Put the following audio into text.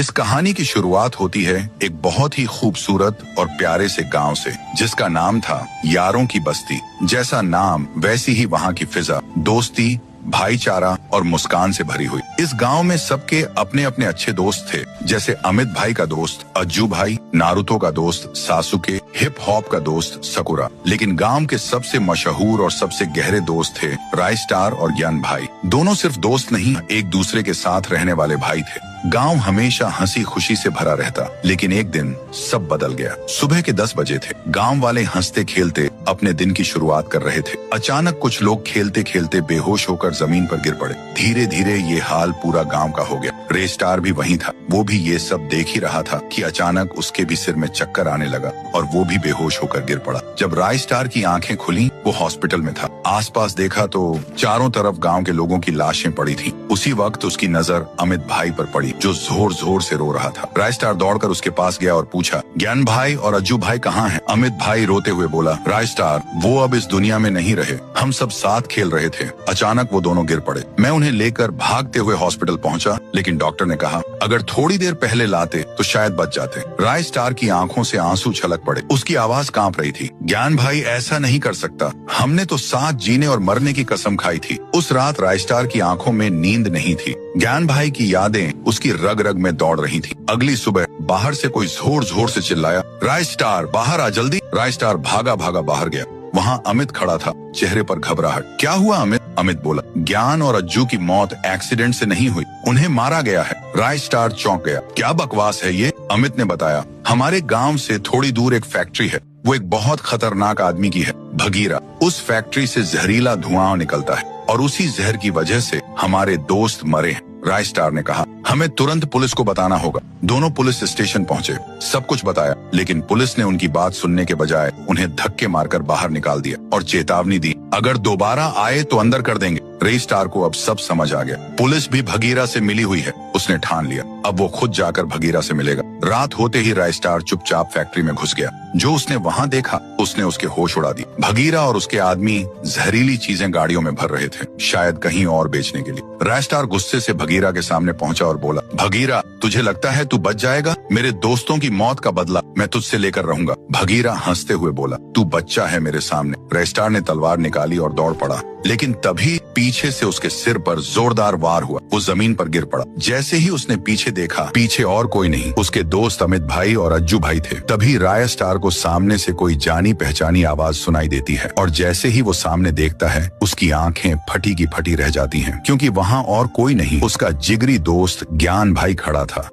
इस कहानी की शुरुआत होती है एक बहुत ही खूबसूरत और प्यारे से गांव से, जिसका नाम था यारों की बस्ती। जैसा नाम वैसी ही वहाँ की फिजा, दोस्ती, भाईचारा और मुस्कान से भरी हुई। इस गांव में सबके अपने अपने अच्छे दोस्त थे, जैसे अमित भाई का दोस्त अज्जू भाई, नारुतो का दोस्त सासुके, हिप हॉप का दोस्त सकुरा। लेकिन गांव के सबसे मशहूर और सबसे गहरे दोस्त थे राय स्टार और ज्ञान भाई। दोनों सिर्फ दोस्त नहीं, एक दूसरे के साथ रहने वाले भाई थे। गांव हमेशा हंसी खुशी से भरा रहता, लेकिन एक दिन सब बदल गया। सुबह के 10 बजे थे। गांव वाले हंसते खेलते अपने दिन की शुरुआत कर रहे थे। अचानक कुछ लोग खेलते खेलते बेहोश होकर जमीन पर गिर पड़े। धीरे धीरे ये हाल पूरा गांव का हो गया। रे स्टार भी वहीं था। वो भी ये सब देख ही रहा था कि अचानक उसके भी सिर में चक्कर आने लगा और वो भी बेहोश होकर गिर पड़ा। जब राय स्टार की आंखें खुली, वो हॉस्पिटल में था। आसपास देखा तो चारों तरफ गांव के लोगों की लाशें पड़ी थी। उसी वक्त उसकी नजर अमित भाई पर पड़ी, जो जोर जोर से रो रहा था। राय स्टार दौड़कर उसके पास गया और पूछा, ज्ञान भाई और अज्जू भाई कहाँ हैं? अमित भाई रोते हुए बोला, राय स्टार, वो अब इस दुनिया में नहीं रहे। हम सब साथ खेल रहे थे। अचानक वो दोनों गिर पड़े। मैं उन्हें लेकर भागते हुए हॉस्पिटल पहुंचा, लेकिन डॉक्टर ने कहा अगर थोड़ी देर पहले लाते तो शायद बच जाते। राय स्टार की आंखों से आंसू छलक पड़े। उसकी आवाज कांप रही थी। ज्ञान भाई, ऐसा नहीं कर सकता। हमने तो साथ जीने और मरने की कसम खाई थी। उस रात राय स्टार की आंखों में नींद नहीं थी। ज्ञान भाई की यादें उसकी रग रग में दौड़ रही थी। अगली सुबह बाहर से कोई जोर जोर से चिल्लाया, राय स्टार बाहर आ जल्दी। राय स्टार भागा भागा बाहर गया। वहाँ अमित खड़ा था, चेहरे पर घबराहट। क्या हुआ अमित? अमित बोला, ज्ञान और अज्जू की मौत एक्सीडेंट से नहीं हुई, उन्हें मारा गया है। राय स्टार चौंक गया। क्या बकवास है ये? अमित ने बताया, हमारे गांव से थोड़ी दूर एक फैक्ट्री है। वो एक बहुत खतरनाक आदमी की है, भगीरा। उस फैक्ट्री से जहरीला धुआं निकलता है और उसी जहर की वजह से हमारे दोस्त मरे हैं। राय स्टार ने कहा, हमें तुरंत पुलिस को बताना होगा। दोनों पुलिस स्टेशन पहुंचे, सब कुछ बताया, लेकिन पुलिस ने उनकी बात सुनने के बजाय उन्हें धक्के मारकर बाहर निकाल दिया और चेतावनी दी, अगर दोबारा आए तो अंदर कर देंगे। रे स्टार को अब सब समझ आ गया। पुलिस भी भगीरा से मिली हुई है। उसने ठान लिया, अब वो खुद जाकर भगीरा से मिलेगा। रात होते ही राय स्टार चुपचाप फैक्ट्री में घुस गया। जो उसने वहाँ देखा, उसने उसके होश उड़ा दी। भगीरा और उसके आदमी जहरीली चीजें गाड़ियों में भर रहे थे, शायद कहीं और बेचने के लिए। राय स्टार गुस्से से भगीरा के सामने पहुंचा और बोला, भगीरा, तुझे लगता है तू बच जाएगा? मेरे दोस्तों की मौत का बदला मैं तुझसे लेकर रहूंगा। भगीरा हंसते हुए बोला, तू बच्चा है मेरे सामने। राय स्टार ने तलवार निकाली और दौड़ पड़ा, लेकिन तभी पीछे से उसके सिर पर जोरदार वार हुआ। वो जमीन पर गिर पड़ा। जैसे ही उसने पीछे देखा, पीछे और कोई नहीं, उसके दोस्त अमित भाई और अज्जू भाई थे। तभी राय स्टार को सामने से कोई जानी पहचानी आवाज सुनाई देती है और जैसे ही वो सामने देखता है, उसकी आंखें फटी की फटी रह जाती हैं, क्योंकि वहाँ और कोई नहीं, उसका जिगरी दोस्त ज्ञान भाई खड़ा था।